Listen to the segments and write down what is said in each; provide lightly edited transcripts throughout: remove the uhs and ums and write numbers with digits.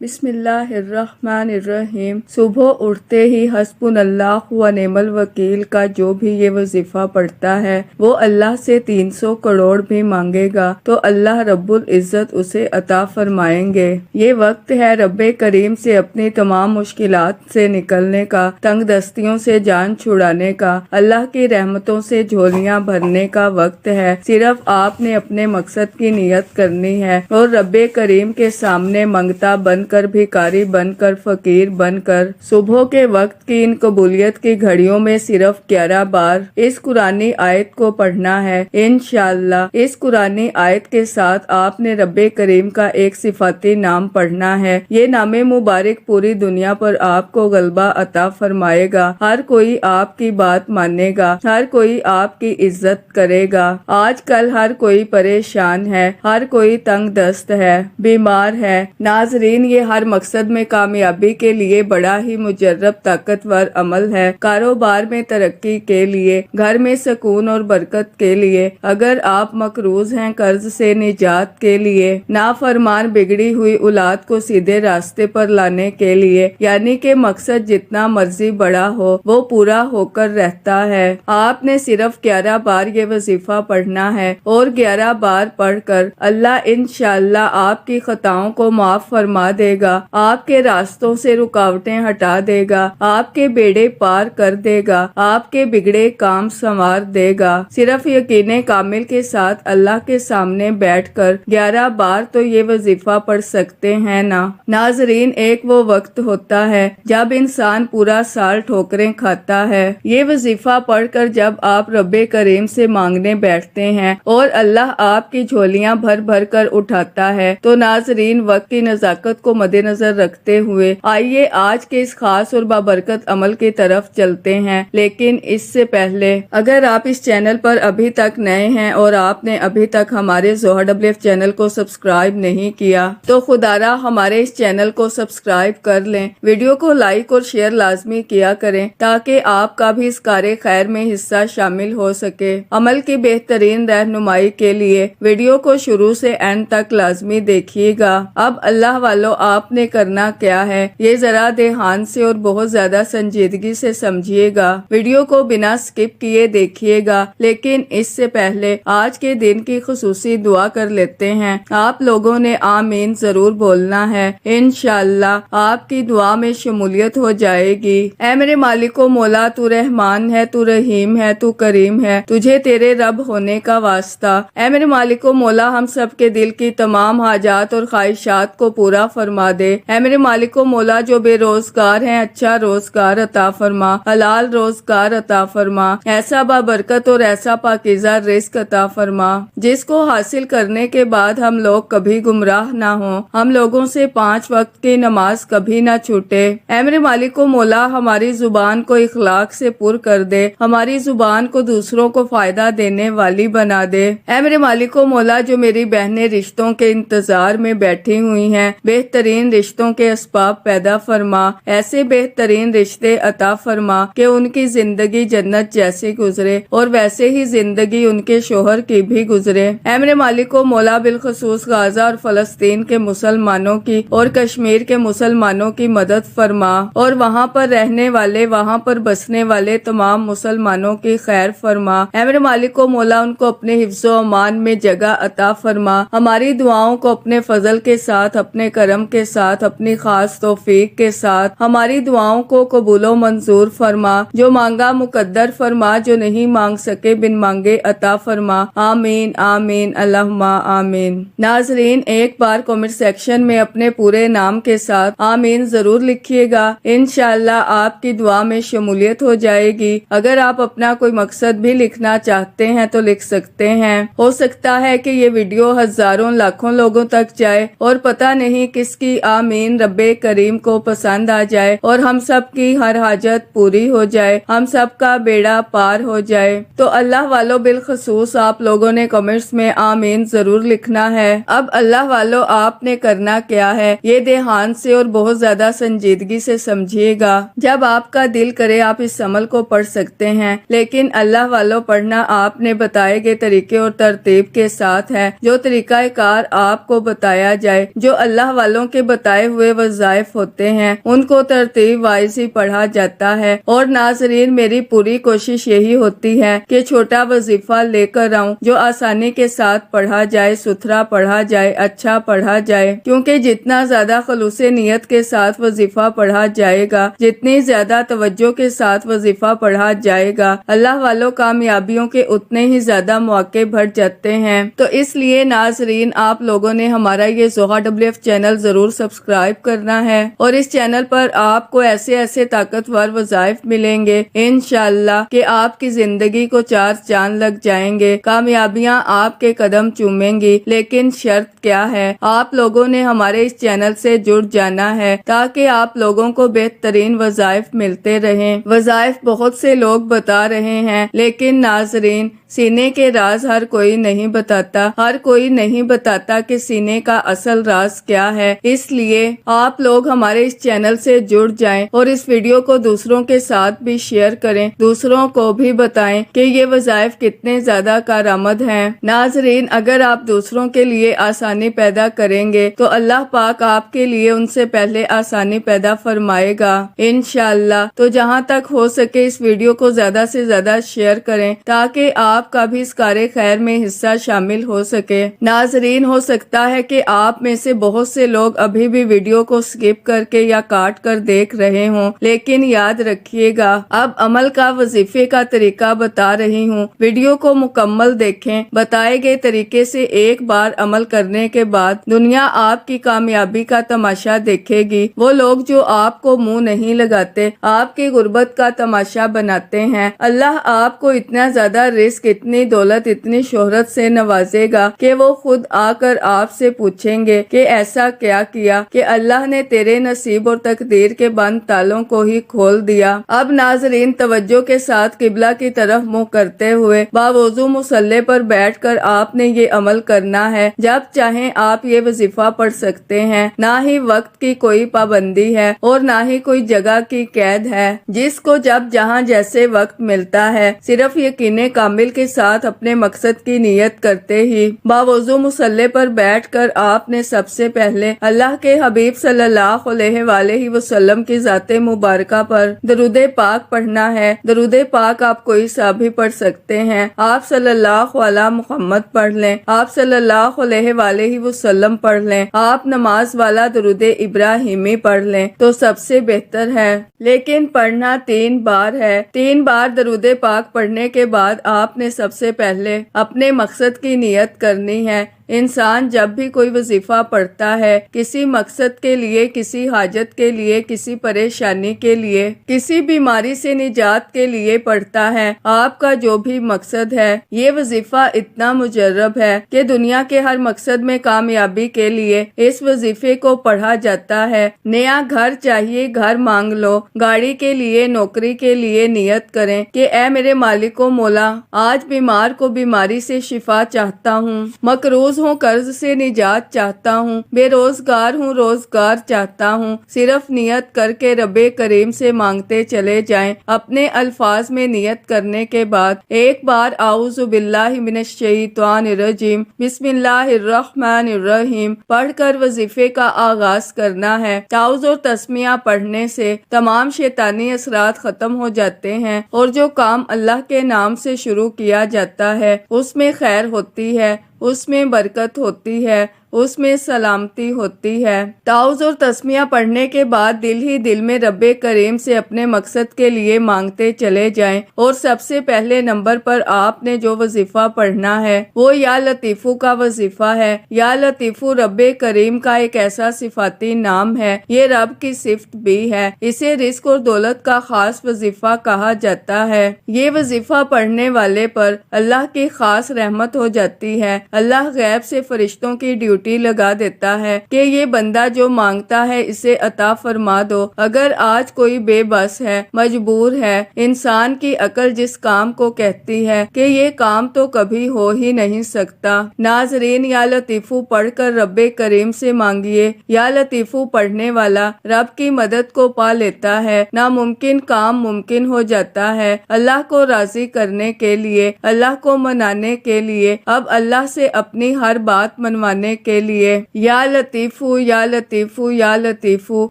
بسم اللہ الرحمن الرحیم۔ صبح اٹھتے ہی حسبن اللہ و نعم الوکیل کا جو بھی یہ وظیفہ پڑھتا ہے وہ اللہ سے 300 کروڑ بھی مانگے گا تو اللہ رب العزت اسے عطا فرمائیں گے۔ یہ وقت ہے رب کریم سے اپنی تمام مشکلات سے نکلنے کا، تنگ دستیوں سے جان چھڑانے کا، اللہ کی رحمتوں سے جھولیاں بھرنے کا وقت ہے۔ صرف آپ نے اپنے مقصد کی نیت کرنی ہے اور رب کریم کے سامنے منگتا بن کر، بھکاری بن کر، فقیر بن کر صبح کے وقت کی ان قبولیت کی گھڑیوں میں صرف 11 بار اس قرآنی آیت کو پڑھنا ہے۔ انشاءاللہ اس قرآنی آیت کے ساتھ آپ نے رب کریم کا ایک صفاتی نام پڑھنا ہے۔ یہ نام مبارک پوری دنیا پر آپ کو غلبہ عطا فرمائے گا۔ ہر کوئی آپ کی بات مانے گا، ہر کوئی آپ کی عزت کرے گا۔ آج کل ہر کوئی پریشان ہے، ہر کوئی تنگ دست ہے، بیمار ہے۔ ناظرین، یہ ہر مقصد میں کامیابی کے لیے بڑا ہی مجرب طاقتور عمل ہے۔ کاروبار میں ترقی کے لیے، گھر میں سکون اور برکت کے لیے، اگر آپ مقروض ہیں قرض سے نجات کے لیے، نافرمان بگڑی ہوئی اولاد کو سیدھے راستے پر لانے کے لیے، یعنی کہ مقصد جتنا مرضی بڑا ہو وہ پورا ہو کر رہتا ہے۔ آپ نے صرف 11 بار یہ وظیفہ پڑھنا ہے اور 11 بار پڑھ کر اللہ انشاءاللہ آپ کی خطاؤں کو معاف فرما دے گا، آپ کے راستوں سے رکاوٹیں ہٹا دے گا، آپ کے بیڑے پار کر دے گا، آپ کے بگڑے کام سنوار دے گا۔ صرف یقین کامل کے ساتھ اللہ کے سامنے بیٹھ کر 11 بار تو یہ وظیفہ پڑھ سکتے ہیں نا۔ ناظرین، ایک وہ وقت ہوتا ہے جب انسان پورا سال ٹھوکریں کھاتا ہے۔ یہ وظیفہ پڑھ کر جب آپ رب کریم سے مانگنے بیٹھتے ہیں اور اللہ آپ کی جھولیاں بھر بھر کر اٹھاتا ہے تو ناظرین، وقت کی نزاکت کو مد نظر رکھتے ہوئے آئیے آج کے اس خاص اور بابرکت عمل کی طرف چلتے ہیں۔ لیکن اس سے پہلے اگر آپ اس چینل پر ابھی تک نئے ہیں اور آپ نے ابھی تک ہمارے زوہر WF چینل کو سبسکرائب نہیں کیا تو خدا را ہمارے اس چینل کو سبسکرائب کر لیں، ویڈیو کو لائک اور شیئر لازمی کیا کریں تاکہ آپ کا بھی اس کار خیر میں حصہ شامل ہو سکے۔ عمل کی بہترین رہنمائی کے لیے ویڈیو کو شروع سے اینڈ تک لازمی دیکھیے گا۔ اب اللہ والو، آپ نے کرنا کیا ہے یہ ذرا دھیان سے اور بہت زیادہ سنجیدگی سے سمجھیے گا، ویڈیو کو بنا سکپ کیے دیکھیے گا۔ لیکن اس سے پہلے آج کے دن کی خصوصی دعا کر لیتے ہیں۔ آپ لوگوں نے آمین ضرور بولنا ہے، انشاءاللہ آپ کی دعا میں شمولیت ہو جائے گی۔ اے میرے مالک و مولا، تو رحمان ہے، تو رحیم ہے، تو کریم ہے، تجھے تیرے رب ہونے کا واسطہ۔ اے میرے مالک و مولا، ہم سب کے دل کی تمام حاجات اور خواہشات کو پورا فرما دے۔ اے میرے مالک و مولا، جو بے روزگار ہیں اچھا روزگار عطا فرما، حلال روزگار عطا فرما، ایسا بابرکت اور ایسا پاکیزہ رزق عطا فرما جس کو حاصل کرنے کے بعد ہم لوگ کبھی گمراہ نہ ہوں، ہم لوگوں سے 5 وقت کی نماز کبھی نہ چھوٹے۔ اے میرے مالک و مولا، ہماری زبان کو اخلاق سے پر کر دے، ہماری زبان کو دوسروں کو فائدہ دینے والی بنا دے۔ اے میرے مالک و مولا، جو میری بہنیں رشتوں کے انتظار میں بیٹھی ہوئی ہیں، بہترین رشتوں کے اسباب پیدا فرما، ایسے بہترین رشتے عطا فرما کہ ان کی زندگی جنت جیسی گزرے اور ویسے ہی زندگی ان کے شوہر کی بھی گزرے۔ اے میرے مالک و مولا، بالخصوص غزہ اور فلسطین کے مسلمانوں کی اور کشمیر کے مسلمانوں کی مدد فرما اور وہاں پر رہنے والے، وہاں پر بسنے والے تمام مسلمانوں کی خیر فرما۔ اے میرے مالک و مولا، ان کو اپنے حفظ و امان میں جگہ عطا فرما، ہماری دعاؤں کو اپنے فضل کے ساتھ، اپنے کرم کے ساتھ، اپنی خاص توفیق کے ساتھ ہماری دعاؤں کو قبول و منظور فرما، جو مانگا مقدر فرما، جو نہیں مانگ سکے بن مانگے عطا فرما۔ آمین آمین اللہم آمین۔ ناظرین، ایک بار کمنٹ سیکشن میں اپنے پورے نام کے ساتھ آمین ضرور لکھیے گا، انشاءاللہ آپ کی دعا میں شمولیت ہو جائے گی۔ اگر آپ اپنا کوئی مقصد بھی لکھنا چاہتے ہیں تو لکھ سکتے ہیں، ہو سکتا ہے کہ یہ ویڈیو ہزاروں لاکھوں لوگوں تک جائے اور پتہ نہیں کس کی آمین رب کریم کو پسند آ جائے اور ہم سب کی ہر حاجت پوری ہو جائے، ہم سب کا بیڑا پار ہو جائے۔ تو اللہ والو، بالخصوص آپ لوگوں نے کمنٹس میں آمین ضرور لکھنا ہے۔ اب اللہ والو، آپ نے کرنا کیا ہے یہ دھیان سے اور بہت زیادہ سنجیدگی سے سمجھیے گا۔ جب آپ کا دل کرے آپ اس عمل کو پڑھ سکتے ہیں، لیکن اللہ والو پڑھنا آپ نے بتائے گئے طریقے اور ترتیب کے ساتھ ہے۔ جو طریقہ کار آپ کو بتایا جائے، جو اللہ والوں کے بتائے ہوئے وظائف ہوتے ہیں ان کو ترتیب وائز ہی پڑھا جاتا ہے۔ اور ناظرین، میری پوری کوشش یہی ہوتی ہے کہ چھوٹا وظیفہ لے کر آؤں جو آسانی کے ساتھ پڑھا جائے، ستھرا پڑھا جائے، اچھا پڑھا جائے، کیونکہ جتنا زیادہ خلوص نیت کے ساتھ وظیفہ پڑھا جائے گا، جتنی زیادہ توجہ کے ساتھ وظیفہ پڑھا جائے گا، اللہ والوں کامیابیوں کے اتنے ہی زیادہ مواقع بڑھ جاتے ہیں۔ تو اس لیے ناظرین، آپ لوگوں نے ہمارا یہ زوہا WF چینل ضرور سبسکرائب کرنا ہے، اور اس چینل پر آپ کو ایسے طاقتور وظائف ملیں گے انشاءاللہ کہ آپ کی زندگی کو چار چاند لگ جائیں گے، کامیابیاں آپ کے قدم چومیں گی۔ لیکن شرط کیا ہے؟ آپ لوگوں نے ہمارے اس چینل سے جڑ جانا ہے تاکہ آپ لوگوں کو بہترین وظائف ملتے رہیں۔ وظائف بہت سے لوگ بتا رہے ہیں، لیکن ناظرین، سینے کے راز ہر کوئی نہیں بتاتا، ہر کوئی نہیں بتاتا کہ سینے کا اصل راز کیا ہے۔ اس لیے آپ لوگ ہمارے اس چینل سے جڑ جائیں اور اس ویڈیو کو دوسروں کے ساتھ بھی شیئر کریں، دوسروں کو بھی بتائیں کہ یہ وظائف کتنے زیادہ کارآمد ہیں۔ ناظرین، اگر آپ دوسروں کے لیے آسانی پیدا کریں گے تو اللہ پاک آپ کے لیے ان سے پہلے آسانی پیدا فرمائے گا انشاءاللہ۔ تو جہاں تک ہو سکے اس ویڈیو کو زیادہ سے زیادہ شیئر کریں تاکہ آپ کا بھی اس کار خیر میں حصہ شامل ہو سکے۔ ناظرین، ہو سکتا ہے کہ آپ میں سے بہت سے لوگ ابھی بھی ویڈیو کو سکپ کر کے یا کاٹ کر دیکھ رہے ہوں، لیکن یاد رکھیے گا، اب عمل کا وظیفے کا طریقہ بتا رہی ہوں، ویڈیو کو مکمل دیکھیں۔ بتائے گئے طریقے سے ایک بار عمل کرنے کے بعد دنیا آپ کی کامیابی کا تماشا دیکھے گی۔ وہ لوگ جو آپ کو منہ نہیں لگاتے، آپ کی غربت کا تماشا بناتے ہیں، اللہ آپ کو اتنا زیادہ رزق، اتنی دولت، اتنی شہرت سے نوازے گا کہ وہ خود آ کر آپ سے پوچھیں گے کہ ایسا کیا کیا کہ اللہ نے تیرے نصیب اور تقدیر کے بند تالوں کو ہی کھول دیا۔ اب ناظرین، توجہ کے ساتھ قبلہ کی طرف منہ کرتے ہوئے باوضو مصلی پر بیٹھ کر آپ نے یہ عمل کرنا ہے۔ جب چاہیں آپ یہ وظیفہ پڑھ سکتے ہیں، نہ ہی وقت کی کوئی پابندی ہے اور نہ ہی کوئی جگہ کی قید ہے، جس کو جب جہاں جیسے وقت ملتا ہے، صرف یقین کامل کے ساتھ اپنے مقصد کی نیت کرتے ہی باوضو مصلی پر بیٹھ کر آپ نے سب سے پہلے اللہ کے حبیب صلی اللہ علیہ وآلہ وسلم کی ذات مبارکہ پر درود پاک پڑھنا ہے۔ درود پاک آپ کوئی سا بھی پڑھ سکتے ہیں، آپ صلی اللہ علیہ محمد پڑھ لیں، آپ صلی اللہ علیہ وآلہ وسلم پڑھ لیں، آپ نماز والا درود ابراہیمی پڑھ لیں تو سب سے بہتر ہے، لیکن پڑھنا 3 بار ہے۔ 3 بار درود پاک پڑھنے کے بعد آپ نے سب سے پہلے اپنے مقصد کی نیت کرنی ہے۔ انسان جب بھی کوئی وظیفہ پڑھتا ہے، کسی مقصد کے لیے، کسی حاجت کے لیے، کسی پریشانی کے لیے، کسی بیماری سے نجات کے لیے پڑھتا ہے۔ آپ کا جو بھی مقصد ہے، یہ وظیفہ اتنا مجرب ہے کہ دنیا کے ہر مقصد میں کامیابی کے لیے اس وظیفے کو پڑھا جاتا ہے۔ نیا گھر چاہیے، گھر مانگ لو، گاڑی کے لیے، نوکری کے لیے نیت کریں کہ اے میرے مالک و مولا، آج بیمار کو بیماری سے شفا چاہتا ہوں، مقروض ہوں، قرض سے نجات چاہتا ہوں، بے روزگار ہوں، روزگار چاہتا ہوں۔ صرف نیت کر کے رب کریم سے مانگتے چلے جائیں۔ اپنے الفاظ میں نیت کرنے کے بعد ایک بار اعوذ باللہ من الشیطان الرجیم بسم اللہ الرحمن الرحیم پڑھ کر وظیفے کا آغاز کرنا ہے۔ تعوذ اور تسمیہ پڑھنے سے تمام شیطانی اثرات ختم ہو جاتے ہیں، اور جو کام اللہ کے نام سے شروع کیا جاتا ہے اس میں خیر ہوتی ہے، اس میں برکت ہوتی ہے، اس میں سلامتی ہوتی ہے۔ تعوذ اور تسمیہ پڑھنے کے بعد دل ہی دل میں رب کریم سے اپنے مقصد کے لیے مانگتے چلے جائیں، اور سب سے پہلے نمبر پر آپ نے جو وظیفہ پڑھنا ہے وہ یا لطیفو کا وظیفہ ہے۔ یا لطیفو رب کریم کا ایک ایسا صفاتی نام ہے، یہ رب کی صفت بھی ہے، اسے رزق اور دولت کا خاص وظیفہ کہا جاتا ہے۔ یہ وظیفہ پڑھنے والے پر اللہ کی خاص رحمت ہو جاتی ہے۔ اللہ غیب سے فرشتوں کی ڈیوٹی لگا دیتا ہے کہ یہ بندہ جو مانگتا ہے اسے عطا فرما دو۔ اگر آج کوئی بے بس ہے، مجبور ہے، انسان کی عقل جس کام کو کہتی ہے کہ یہ کام تو کبھی ہو ہی نہیں سکتا، ناظرین، یا لطیفو پڑھ کر رب کریم سے مانگیے۔ یا لطیفو پڑھنے والا رب کی مدد کو پا لیتا ہے، ناممکن کام ممکن ہو جاتا ہے۔ اللہ کو راضی کرنے کے لیے، اللہ کو منانے کے لیے، اب اللہ سے اپنی ہر بات منوانے کے کے لیے یا لطیفو یا لطیفو یا لطیفو،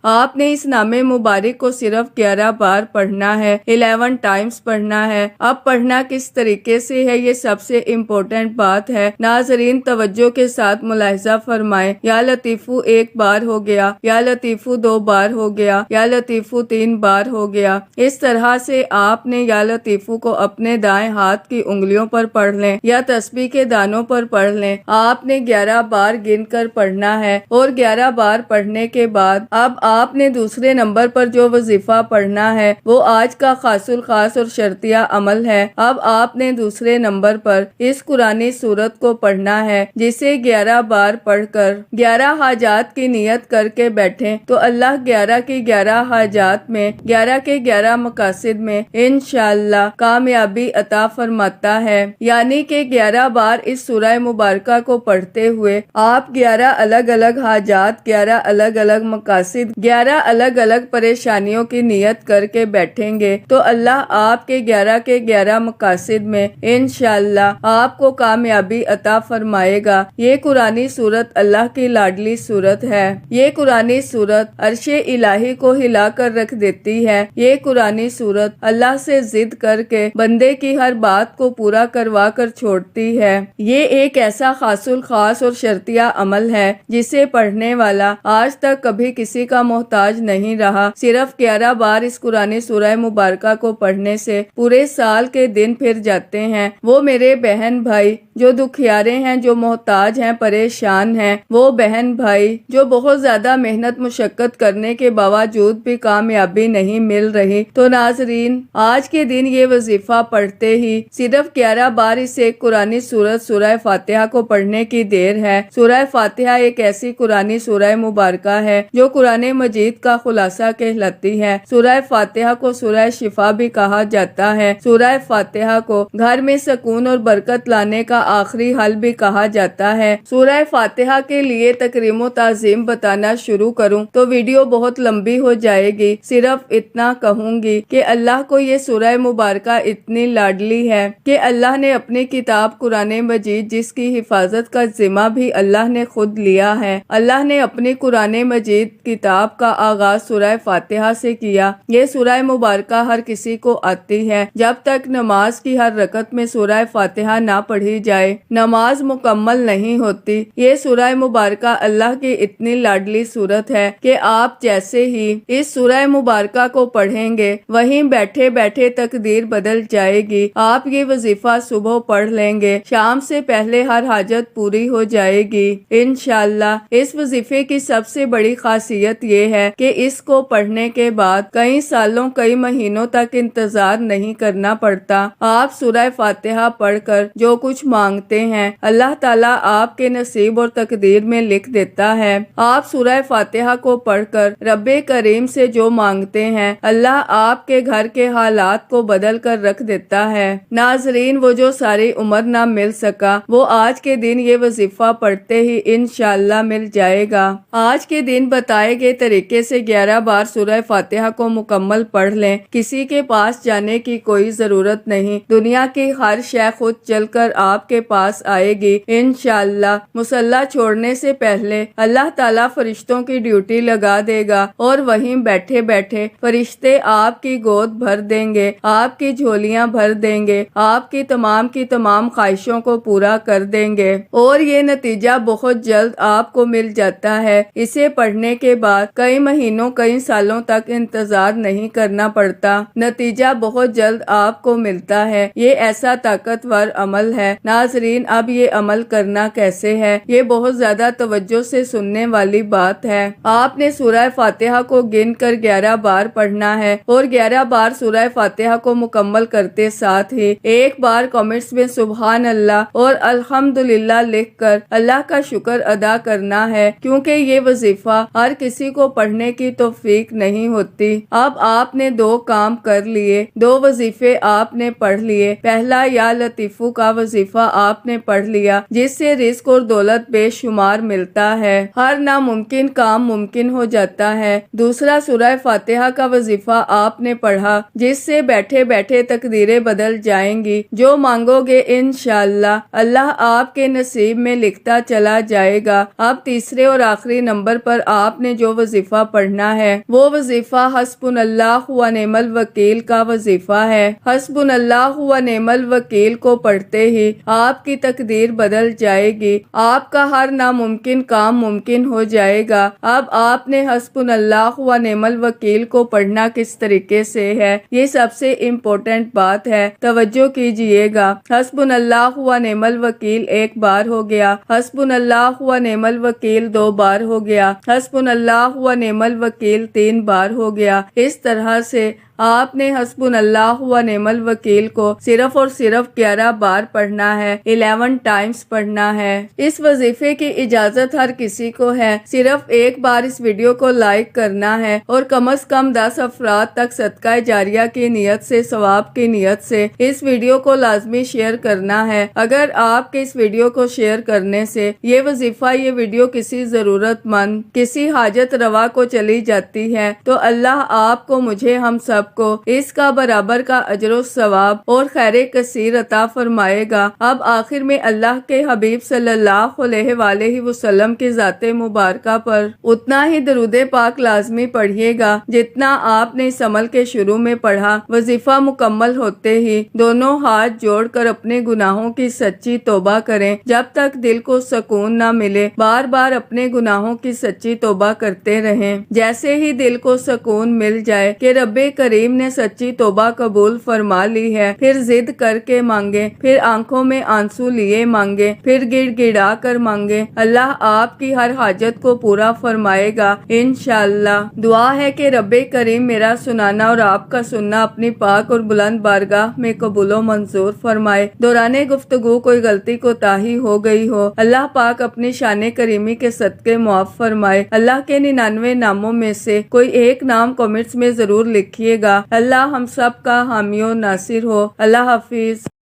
آپ نے اس نام مبارک کو صرف 11 بار پڑھنا ہے، 11 ٹائمز پڑھنا ہے۔ اب پڑھنا کس طریقے سے ہے یہ سب سے امپورٹنٹ بات ہے، ناظرین توجہ کے ساتھ ملاحظہ فرمائیں۔ یا لطیفو 1 بار ہو گیا، یا لطیفو 2 بار ہو گیا، یا لطیفو 3 بار ہو گیا۔ اس طرح سے آپ نے یا لطیفو کو اپنے دائیں ہاتھ کی انگلیوں پر پڑھ لیں یا تسبیح کے دانوں پر پڑھ لیں۔ آپ نے 11 بار گن کر پڑھنا ہے، اور 11 بار پڑھنے کے بعد اب آپ نے دوسرے نمبر پر جو وظیفہ پڑھنا ہے وہ آج کا خاص الخاص اور شرطیہ عمل ہے۔ اب آپ نے دوسرے نمبر پر اس قرآنی سورت کو پڑھنا ہے، جسے 11 بار پڑھ کر 11 حاجات کی نیت کر کے بیٹھیں تو اللہ 11 کی 11 حاجات میں 11 کے 11 مقاصد میں انشاءاللہ کامیابی عطا فرماتا ہے۔ یعنی کہ 11 بار اس سورہ مبارکہ کو پڑھتے ہوئے آپ 11 الگ الگ حاجات، 11 الگ الگ مقاصد، 11 الگ الگ پریشانیوں کی نیت کر کے بیٹھیں گے تو اللہ آپ کے 11 مقاصد میں انشاءاللہ آپ کو کامیابی عطا فرمائے گا۔ یہ قرآنی سورت اللہ کی لاڈلی سورت ہے۔ یہ قرآنی سورت عرش الہی کو ہلا کر رکھ دیتی ہے۔ یہ قرآنی سورت اللہ سے ضد کر کے بندے کی ہر بات کو پورا کروا کر چھوڑتی ہے۔ یہ ایک ایسا خاص الخاص اور شرطیہ عمل ہے جسے پڑھنے والا آج تک کبھی کسی کا محتاج نہیں رہا۔ صرف 11 بار اس قرآنی سورہ مبارکہ کو پڑھنے سے پورے سال کے دن پھر جاتے ہیں۔ وہ میرے بہن بھائی جو دکھیارے ہیں، جو محتاج ہیں، پریشان ہیں، وہ بہن بھائی جو بہت زیادہ محنت مشقت کرنے کے باوجود بھی کامیابی نہیں مل رہی، تو ناظرین آج کے دن یہ وظیفہ پڑھتے ہی صرف 11 بار اس ایک قرآنی سورت سورہ فاتحہ کو پڑھنے کی دیر ہے۔ سورہ فاتحہ ایک ایسی قرآنی سورہ مبارکہ ہے جو قرآن مجید کا خلاصہ کہلاتی ہے۔ سورہ فاتحہ کو سورہ شفا بھی کہا جاتا ہے۔ سورہ فاتحہ کو گھر میں سکون اور برکت لانے کا آخری حل بھی کہا جاتا ہے۔ سورہ فاتحہ کے لیے تکریم و تعظیم بتانا شروع کروں تو ویڈیو بہت لمبی ہو جائے گی، صرف اتنا کہوں گی کہ اللہ کو یہ سورہ مبارکہ اتنی لاڈلی ہے کہ اللہ نے اپنی کتاب قرآن مجید، جس کی حفاظت کا ذمہ بھی اللہ نے خود لیا ہے، اللہ نے اپنی قرآن مجید کتاب کا آغاز سورہ فاتحہ سے کیا۔ یہ سورہ مبارکہ ہر کسی کو آتی ہے، جب تک نماز کی ہر رکعت میں سورہ فاتحہ نہ پڑھی جائے نماز مکمل نہیں ہوتی۔ یہ سورہ مبارکہ اللہ کی اتنی لاڈلی سورت ہے کہ آپ جیسے ہی اس سورہ مبارکہ کو پڑھیں گے وہیں بیٹھے بیٹھے تقدیر بدل جائے گی۔ آپ یہ وظیفہ صبح پڑھ لیں گے، شام سے پہلے ہر حاجت پوری ہو جائے گی انشاءاللہ۔ اس وظیفے کی سب سے بڑی خاصیت یہ ہے کہ اس کو پڑھنے کے بعد کئی سالوں کئی مہینوں تک انتظار نہیں کرنا پڑتا۔ آپ سورہ فاتحہ پڑھ کر جو کچھ مانگتے ہیں اللہ تعالیٰ آپ کے نصیب اور تقدیر میں لکھ دیتا ہے۔ آپ سورہ فاتحہ کو پڑھ کر رب کریم سے جو مانگتے ہیں اللہ آپ کے گھر کے حالات کو بدل کر رکھ دیتا ہے۔ ناظرین وہ جو ساری عمر نہ مل سکا وہ آج کے دن یہ وظیفہ پڑھتے ہی انشاءاللہ مل جائے گا۔ آج کے دن بتائے گئے طریقے سے 11 بار سورہ فاتحہ کو مکمل پڑھ لیں، کسی کے پاس جانے کی کوئی ضرورت نہیں، دنیا کی ہر شے خود چل کر آپ کے پاس آئے گی انشاءاللہ۔ مصلی چھوڑنے سے پہلے اللہ تعالیٰ فرشتوں کی ڈیوٹی لگا دے گا اور وہیں بیٹھے بیٹھے فرشتے آپ کی گود بھر دیں گے، آپ کی جھولیاں بھر دیں گے، آپ کی تمام خواہشوں کو پورا کر دیں گے، اور یہ نتیجہ بہت جلد آپ کو مل جاتا ہے۔ اسے پڑھنے کے بعد کئی مہینوں کئی سالوں تک انتظار نہیں کرنا پڑتا، نتیجہ بہت جلد آپ کو ملتا ہے۔ یہ ایسا طاقتور عمل ہے ناظرین۔ اب یہ عمل کرنا کیسے ہے، یہ بہت زیادہ توجہ سے سننے والی بات ہے۔ آپ نے سورہ فاتحہ کو گن کر 11 بار پڑھنا ہے، اور 11 بار سورہ فاتحہ کو مکمل کرتے ساتھ ہی ایک بار کمنٹس میں سبحان اللہ اور الحمدللہ لکھ کر اللہ کا شکر ادا کرنا ہے، کیونکہ یہ وظیفہ ہر کسی کو پڑھنے کی توفیق نہیں ہوتی۔ اب آپ نے 2 کام کر لیے، 2 وظیفے آپ نے پڑھ لیے۔ پہلا یا لطیفو کا وظیفہ آپ نے پڑھ لیا، جس سے رزق اور دولت بے شمار ملتا ہے، ہر ناممکن کام ممکن ہو جاتا ہے۔ دوسرا سورہ فاتحہ کا وظیفہ آپ نے پڑھا، جس سے بیٹھے بیٹھے تقدیریں بدل جائیں گی، جو مانگو گے انشاءاللہ اللہ آپ کے نصیب میں لکھتا چلا چلا جائے گا۔ اب تیسرے اور آخری نمبر پر آپ نے جو وظیفہ پڑھنا ہے وہ وظیفہ حسبنا اللہ و نعم الوکیل کا وظیفہ ہے۔ حسبنا اللہ و نعم الوکیل کو پڑھتے ہی آپ کی تقدیر بدل جائے گی، آپ کا ہر ناممکن کام ممکن ہو جائے گا۔ اب آپ نے حسبنا اللہ و نعم الوکیل کو پڑھنا کس طریقے سے ہے، یہ سب سے امپورٹنٹ بات ہے، توجہ کیجئے گا۔ حسبنا اللہ و نعم الوکیل ایک بار ہو گیا، حسبنا اللہ و نعم الوکیل 2 بار ہو گیا، حسبنا اللہ و نعم الوکیل 3 بار ہو گیا۔ اس طرح سے آپ نے حسبنا اللہ و نعم الوکیل کو صرف اور صرف 11 بار پڑھنا ہے، 11 ٹائمز پڑھنا ہے۔ اس وظیفے کی اجازت ہر کسی کو ہے، صرف ایک بار اس ویڈیو کو لائک کرنا ہے اور کم از کم 10 افراد تک صدقہ جاریہ کی نیت سے، ثواب کی نیت سے اس ویڈیو کو لازمی شیئر کرنا ہے۔ اگر آپ کے اس ویڈیو کو شیئر کرنے سے یہ وظیفہ، یہ ویڈیو کسی ضرورت مند، کسی حاجت روا کو چلی جاتی ہے تو اللہ آپ کو، مجھے، ہم سب کو اس کا برابر کا اجر و ثواب اور خیر کثیر عطا فرمائے گا۔ اب آخر میں اللہ کے حبیب صلی اللہ علیہ وآلہ وسلم کی ذات مبارکہ پر اتنا ہی درود پاک لازمی پڑھیے گا جتنا آپ نے اس عمل کے شروع میں پڑھا۔ وظیفہ مکمل ہوتے ہی دونوں ہاتھ جوڑ کر اپنے گناہوں کی سچی توبہ کریں، جب تک دل کو سکون نہ ملے بار بار اپنے گناہوں کی سچی توبہ کرتے رہیں۔ جیسے ہی دل کو سکون مل جائے کہ رب کریم نے سچی توبہ قبول فرما لی ہے، پھر ضد کر کے مانگے، پھر آنکھوں میں آنسو لیے مانگے، پھر گڑ گڑا کر مانگے، اللہ آپ کی ہر حاجت کو پورا فرمائے گا انشاءاللہ۔ دعا ہے کہ رب کریم میرا سنانا اور آپ کا سننا اپنی پاک اور بلند بارگاہ میں قبول و منظور فرمائے۔ دوران گفتگو کوئی غلطی کوتاہی ہو گئی ہو، اللہ پاک اپنی شان کریمی کے صدقے معاف فرمائے۔ اللہ کے 99 ناموں میں سے کوئی ایک نام کمنٹس میں ضرور لکھیے گا۔ اللہ ہم سب کا حامی و ناصر ہو۔ اللہ حافظ۔